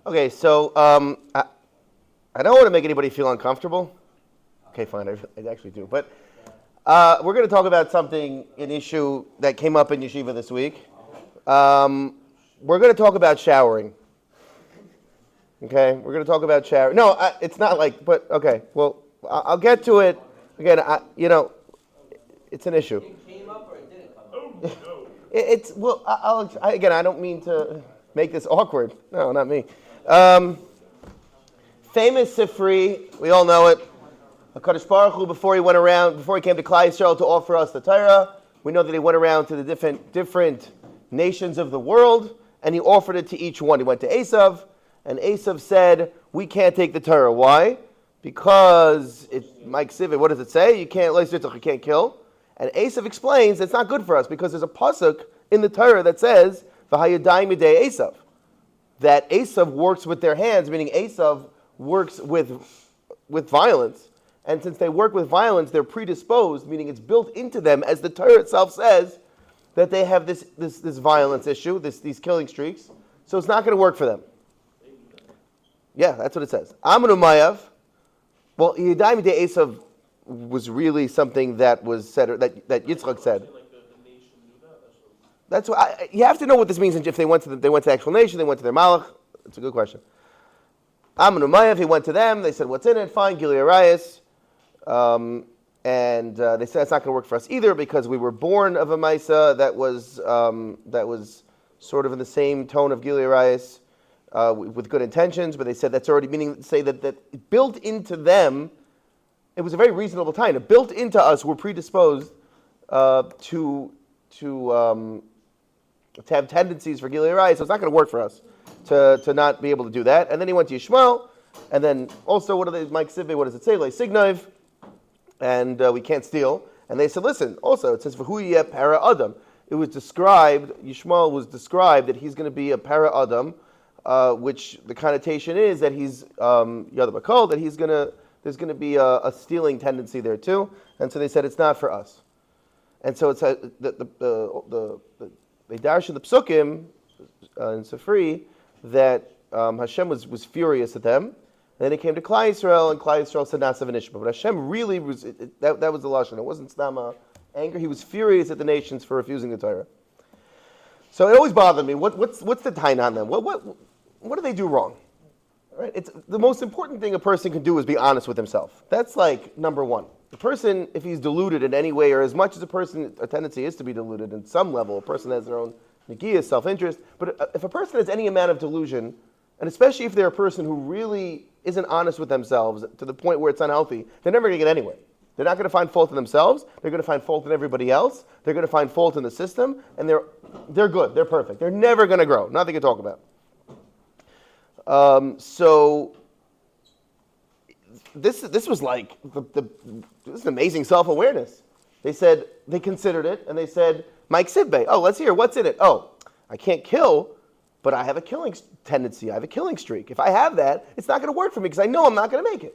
Okay, so I don't want to make anybody feel uncomfortable. Okay, fine, I actually do. But we're going to talk about an issue that came up in yeshiva this week. We're going to talk about showering. Okay, we're going to talk about showering. No, it's not like, but okay, well, I'll get to it. Again, it's an issue. It came up or it didn't come up? No. It's, well, again, I don't mean to make this awkward. No, not me. Famous Sifri, we all know it. HaKadosh Baruch Hu, before he came to Klal Yisrael to offer us the Torah, we know that he went around to the different nations of the world, and he offered it to each one. He went to Esav, and Esav said, we can't take the Torah. Why? Because Mike Sivet, what does it say? You can't kill. And Esav explains it's not good for us because there's a pasuk in the Torah that says, V'hayadayim yedei Esav, that Esav works with their hands, meaning Esav works with violence. And since they work with violence, they're predisposed, meaning it's built into them, as the Torah itself says, that they have this violence issue, these killing streaks. So it's not going to work for them. Yeah, that's what it says. Amanu Mayav. Well, Yedayim yedei Esav was really something that was said, that Yitzchak said. That's why you have to know what this means. If they went to the actual nation, they went to their malach. It's a good question. Amanu Mayav, he went to them. They said, "What's in it?" Fine, Gilui Arayis. And they said it's not going to work for us either because we were born of a Maisa that was sort of in the same tone of Gilui Arayis with good intentions. But they said that's already meaning to say that built into them. It was a very reasonable time. It built into us, we're predisposed to have tendencies for Gilui Arayis, so it's not going to work for us to not be able to do that. And then he went to Yishmael, and then also, Mike Sivve, what does it say? Like Signov, and we can't steal. And they said, listen, also, it says, V'hu yeh para Adam. It was described, Yishmael was described that he's going to be a para Adam, which the connotation is that he's Yad Bakol, that there's going to be a stealing tendency there too. And so they said, it's not for us. And so it's they darshan the psukim in Sifri that Hashem was furious at them. And then it came to Klal Yisrael, and Klal Yisrael said Nasav Nishma. But Hashem really was, that was the lashon. It wasn't Stama anger. He was furious at the nations for refusing the Torah. So it always bothered me. What's the time on them? What do they do wrong? Right? It's the most important thing a person can do is be honest with himself. That's like number one. The person, if he's deluded in any way, or as much as a tendency is to be deluded in some level, a person has their own negiyah, self-interest. But if a person has any amount of delusion, and especially if they're a person who really isn't honest with themselves to the point where it's unhealthy, they're never going to get anywhere. They're not going to find fault in themselves. They're going to find fault in everybody else. They're going to find fault in the system, and they're good. They're perfect. They're never going to grow. Nothing to talk about. So this was like this is amazing self-awareness. They considered it, and they said, Mike Sidbey, let's hear, what's in it? I can't kill, but I have a killing tendency. I have a killing streak. If I have that, it's not going to work for me because I know I'm not going to make it.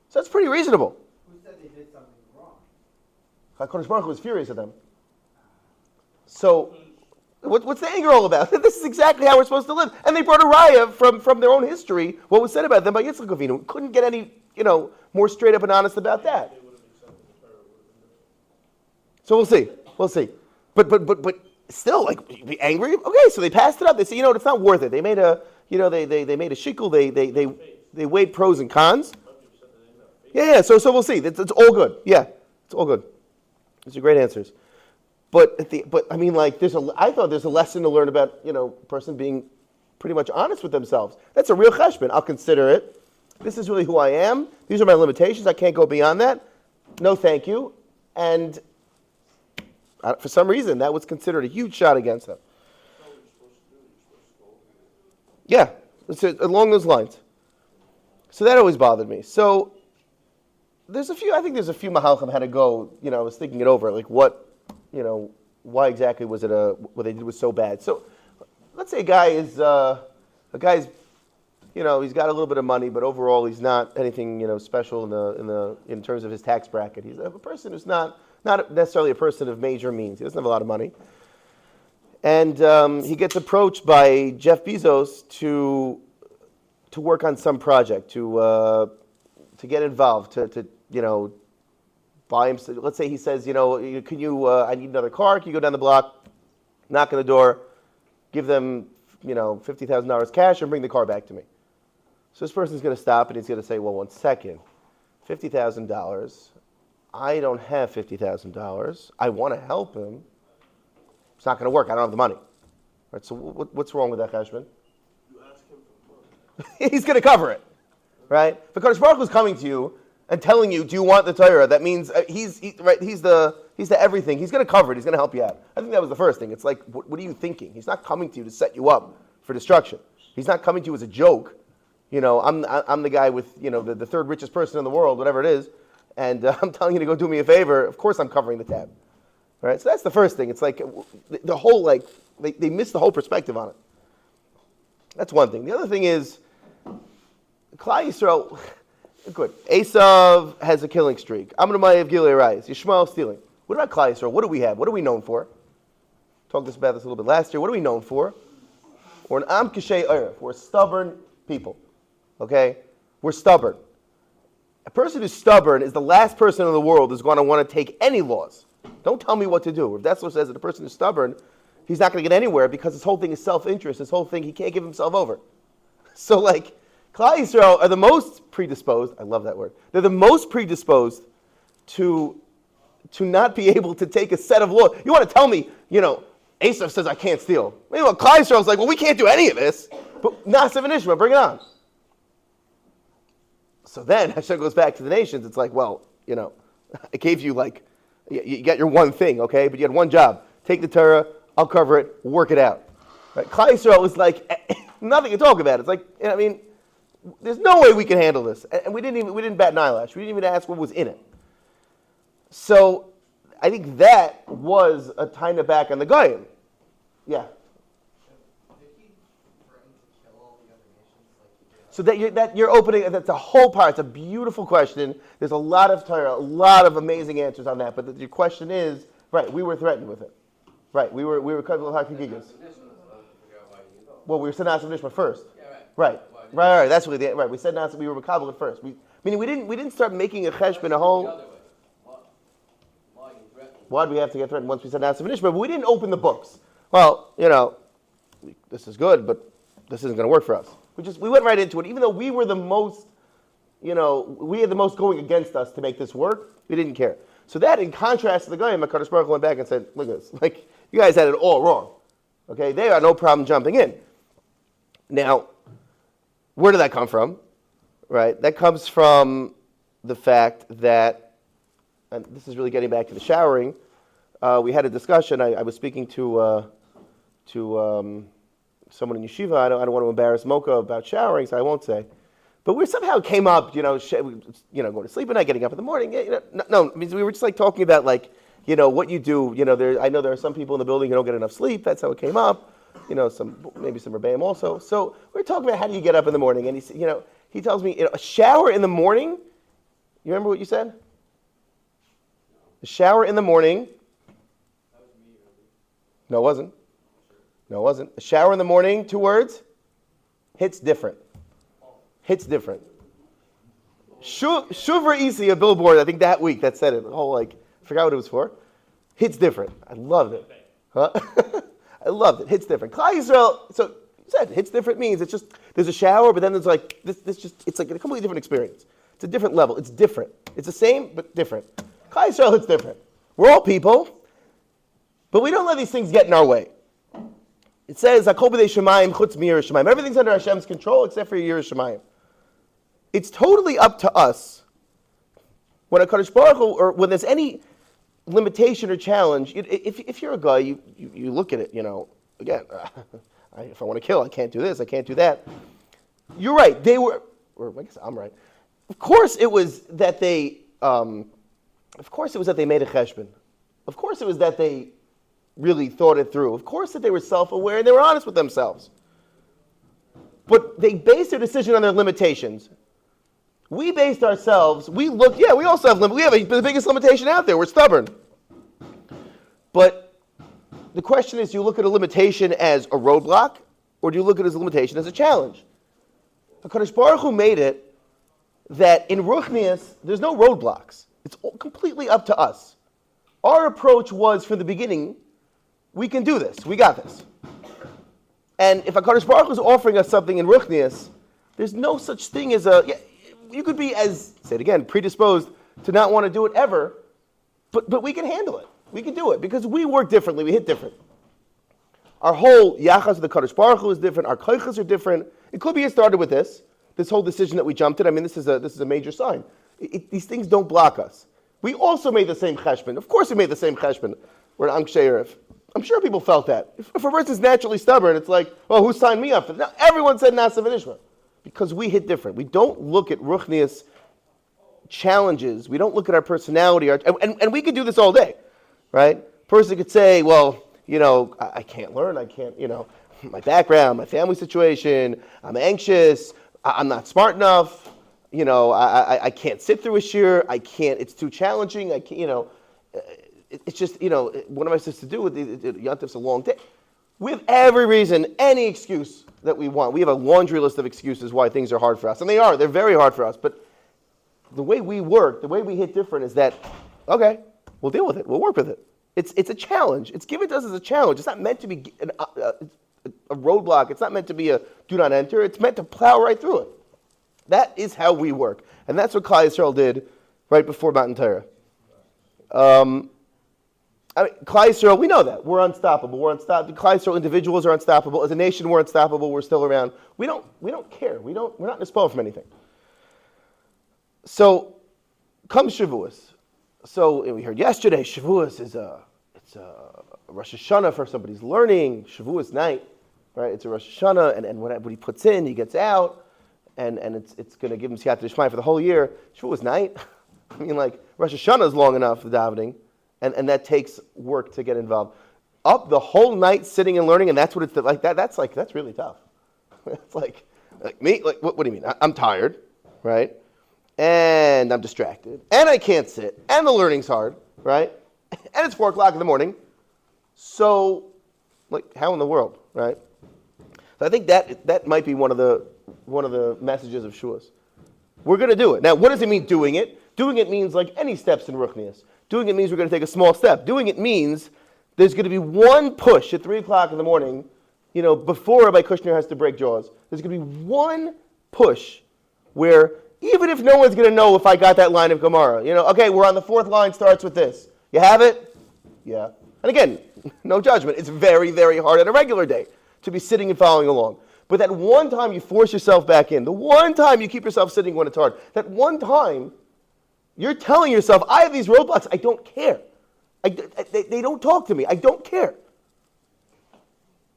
So that's pretty reasonable. Who said they did something wrong? HaKadosh Baruch Hu was furious at them. So what's the anger all about? This is exactly how we're supposed to live. And they brought a raya from their own history, what was said about them by Yitzchak Avinu. Couldn't get any, more straight up and honest about that. So we'll see. But still, like, be angry? Okay, so they passed it up. They say, it's not worth it. They made a, they made a shikul. They weighed pros and cons. Yeah. So we'll see. It's all good. Yeah, it's all good. These are great answers. But I mean, like, I thought there's a lesson to learn about, a person being pretty much honest with themselves. That's a real cheshbon. I'll consider it. This is really who I am. These are my limitations. I can't go beyond that. No, thank you. And for some reason, that was considered a huge shot against them. Yeah, it's along those lines. So that always bothered me. So I think there's a few mahalchim had to go, I was thinking it over, like what, why exactly was it what they did was so bad. So let's say a guy's, he's got a little bit of money, but overall he's not anything, special in terms of his tax bracket. He's a person who's not necessarily a person of major means. He doesn't have a lot of money. And he gets approached by Jeff Bezos to to work on some project, to get involved, to buy him. Let's say he says, can you? I need another car. Can you go down the block, knock on the door, give them, $50,000 cash, and bring the car back to me. So this person's going to stop and he's going to say, well, 1 second, $50,000. I don't have $50,000. I want to help him. It's not going to work. I don't have the money. Right, so what's wrong with that, Cheshbon? You ask him for money. He's going to cover it, right? If Kadosh Baruch Hu is coming to you and telling you, do you want the Torah? That means he's the everything. He's going to cover it. He's going to help you out. I think that was the first thing. It's like, what are you thinking? He's not coming to you to set you up for destruction. He's not coming to you as a joke. I'm the guy with, the third richest person in the world, whatever it is, and I'm telling you to go do me a favor. Of course I'm covering the tab. Right? So that's the first thing. It's like the whole, they miss the whole perspective on it. That's one thing. The other thing is, Klal Yisrael, good. Esav has a killing streak. Amar Mayav Gilei Rayis. Yishmael stealing. What about Klal Yisrael? What do we have? What are we known for? Talked about this a little bit last year. What are we known for? We're an Am Kishei Erev. We're stubborn people. Okay? We're stubborn. A person who's stubborn is the last person in the world who's going to want to take any laws. Don't tell me what to do. If that's what says that a person is stubborn, he's not going to get anywhere because his whole thing is self-interest. His whole thing, he can't give himself over. So Klal Yisrael are the most predisposed, I love that word, they're the most predisposed to not be able to take a set of laws. You want to tell me, Esav says I can't steal. Meanwhile, Klal Yisrael's like, well, we can't do any of this, but Nasav and Ishmael, bring it on. So then Hashem goes back to the nations. It's like, well, I gave you you got your one thing, okay? But you had one job. Take the Torah, I'll cover it, work it out. Right? Klal Yisrael was like, nothing to talk about. It's like, there's no way we can handle this. And we didn't bat an eyelash. We didn't even ask what was in it. So I think that was a time to back on the Goyim. Yeah. So that you're opening, that's a whole part. It's a beautiful question. There's a lot of Torah, a lot of amazing answers on that. But your question is, right, we were threatened with it. Right, we were cut with Hakigigas. Well, we were said Nasav Nishma first. Yeah, right. That's what right. We said Nasav, we were Makabel at first. Meaning we didn't start making a cheshbon a whole. Why did we have to get threatened once we said Nasav Nishma? But we didn't open the books. Well, this is good, but this isn't going to work for us. We went right into it, even though we were the most, we had the most going against us to make this work. We didn't care. So that, in contrast to the guy, Kadosh Baruch Hu went back and said, "Look at this. You guys had it all wrong. Okay, they had no problem jumping in." Now, where did that come from? Right, that comes from the fact that, and this is really getting back to the showering. We had a discussion. I was speaking to someone in yeshiva. I don't want to embarrass Mocha about showering, so I won't say. But we somehow came up, going to sleep at night, getting up in the morning. No, we were just talking about what you do. I know there are some people in the building who don't get enough sleep. That's how it came up. Maybe some Rabbeim also. So we're talking about how do you get up in the morning, and he tells me, a shower in the morning. You remember what you said? A shower in the morning. No, it wasn't. No, it wasn't. A shower in the morning, 2 words, hits different. Hits different. Shuvra Isi, a billboard, I think that week, that said it. The whole, I forgot what it was for. Hits different. I loved it. Huh? I loved it. Hits different. Klal Yisrael, so you said hits different means it's just, there's a shower, but then there's it's like a completely different experience. It's a different level. It's different. It's the same, but different. Klal Yisrael, it's different. We're all people, but we don't let these things get in our way. It says, everything's under Hashem's control except for Yiras Shamayim. It's totally up to us. When a Kadosh Baruch Hu, or when there's any limitation or challenge, if you're a guy, you look at it, again, if I want to kill, I can't do this, I can't do that. You're right, they were, or I guess I'm right. Of course it was that they made a cheshbon. Of course it was that they really thought it through. Of course that they were self-aware and they were honest with themselves. But they based their decision on their limitations. We based ourselves, we also have limitations. We have the biggest limitation out there. We're stubborn. But the question is, do you look at a limitation as a roadblock, or do you look at it as a limitation as a challenge? HaKadosh Baruch Hu made it that in Ruchnius, there's no roadblocks. It's all completely up to us. Our approach was from the beginning, we can do this. We got this. And if HaKadosh Baruch Hu is offering us something in Ruchnius, there's no such thing as you could be, as, say it again, predisposed to not want to do it ever, but we can handle it. We can do it because we work differently. We hit different. Our whole yachas of the Kadosh Baruch Hu is different. Our koichas are different. It could be it started with this whole decision that we jumped in. I mean, this is a major sign. These things don't block us. We also made the same cheshbon. Of course we made the same cheshbon. We're an Ankshei Erev. I'm sure people felt that. If a person's naturally stubborn, it's like, well, who signed me up for that? Now, everyone said Nasa v'Nishma. Because we hit different. We don't look at Ruchnius challenges. We don't look at our personality. And we could do this all day, right? Person could say, well, I can't learn. I can't, my background, my family situation, I'm anxious, I'm not smart enough, I can't sit through a shir, I can't, it's too challenging, I can't, it's just, what am I supposed to do with Yantif's a long day? We have every reason, any excuse that we want. We have a laundry list of excuses why things are hard for us. And they're very hard for us. But the way we work, the way we hit different is that, okay, we'll deal with it. We'll work with it. It's a challenge. It's given to us as a challenge. It's not meant to be a roadblock. It's not meant to be a do not enter. It's meant to plow right through it. That is how we work. And that's what Klal Yisrael did right before Matan Torah. Klal Yisrael, we know that. We're unstoppable. Klal Yisrael individuals are unstoppable. As a nation, we're unstoppable. We're still around. We don't care. We're not nispoil from anything. So comes Shavuos. So we heard yesterday, Shavuos is it's a Rosh Hashanah for somebody's learning. Shavuos night, right? It's a Rosh Hashanah, and what he puts in, he gets out, and it's going to give him siyata d'shmaya for the whole year. Shavuos night, I mean, like Rosh Hashanah is long enough for davening, and that takes work to get involved. Up the whole night sitting and learning, and that's what it's like. That's really tough. It's like me. Like what do you mean? I'm tired, right? And I'm distracted, and I can't sit, and the learning's hard, right? And it's 4:00 in the morning. So, how in the world, right? So I think that might be one of the messages of Shavuos. We're going to do it. Now, what does it mean doing it? Doing it means like any steps in Ruchnius. Doing it means we're going to take a small step. Doing it means there's going to be one push at 3:00 in the morning, before Rabbi Kushner has to break jaws. There's going to be one push where even if no one's going to know if I got that line of Gemara, okay, we're on the 4th line, starts with this. You have it? Yeah. And again, no judgment. It's very, very hard on a regular day to be sitting and following along. But that one time you force yourself back in, the one time you keep yourself sitting when it's hard, that one time you're telling yourself, I have these roadblocks, I don't care. They don't talk to me, I don't care.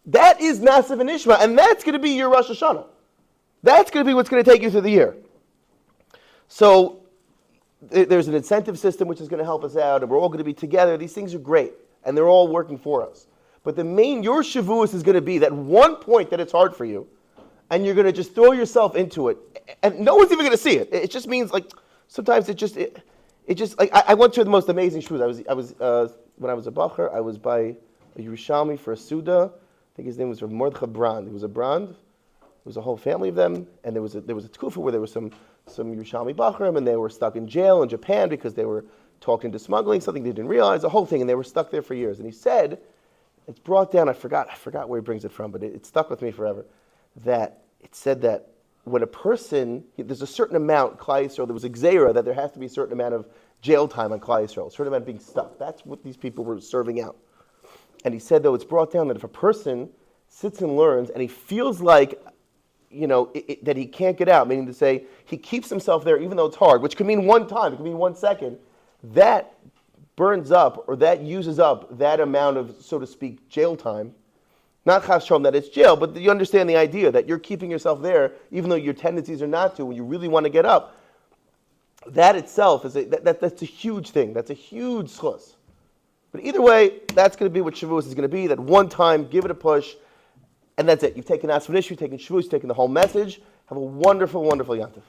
That is Nasa v'Nishma, and that's going to be your Rosh Hashanah. That's going to be what's going to take you through the year. So there's an incentive system which is going to help us out, and we're all going to be together. These things are great, and they're all working for us. But your Shavuos is going to be that one point that it's hard for you, and you're going to just throw yourself into it, and no one's even going to see it. It just means sometimes it just I went to the most amazing Shavuos. I was when I was a bacher, I was by a Yerushalmi for a Suda. I think his name was Mordechai Brand. He was a Brand. There was a whole family of them, and there was a tkufa where there was some Yerushalmi Bachram, and they were stuck in jail in Japan because they were talking to smuggling, something they didn't realize, the whole thing, and they were stuck there for years. And he said, it's brought down, I forgot where he brings it from, but it stuck with me forever, that it said that when a person, there's a certain amount, Klal Yisrael, there was a gzeira, that there has to be a certain amount of jail time on Klal Yisrael, a certain amount of being stuck. That's what these people were serving out. And he said, though, it's brought down that if a person sits and learns, and he feels like that he can't get out, meaning to say he keeps himself there even though it's hard, which could mean one time, it could mean 1 second, that burns up or that uses up that amount of, so to speak, jail time. Not chas shalom that it's jail, but you understand the idea that you're keeping yourself there even though your tendencies are not to, when you really want to get up. That itself is that's a huge thing. That's a huge schus. But either way, that's going to be what Shavuos is going to be, that one time, give it a push, and that's it. You've taken Asvan Ish, you've taken Shavuos, you've taken the whole message. Have a wonderful, wonderful Yantif.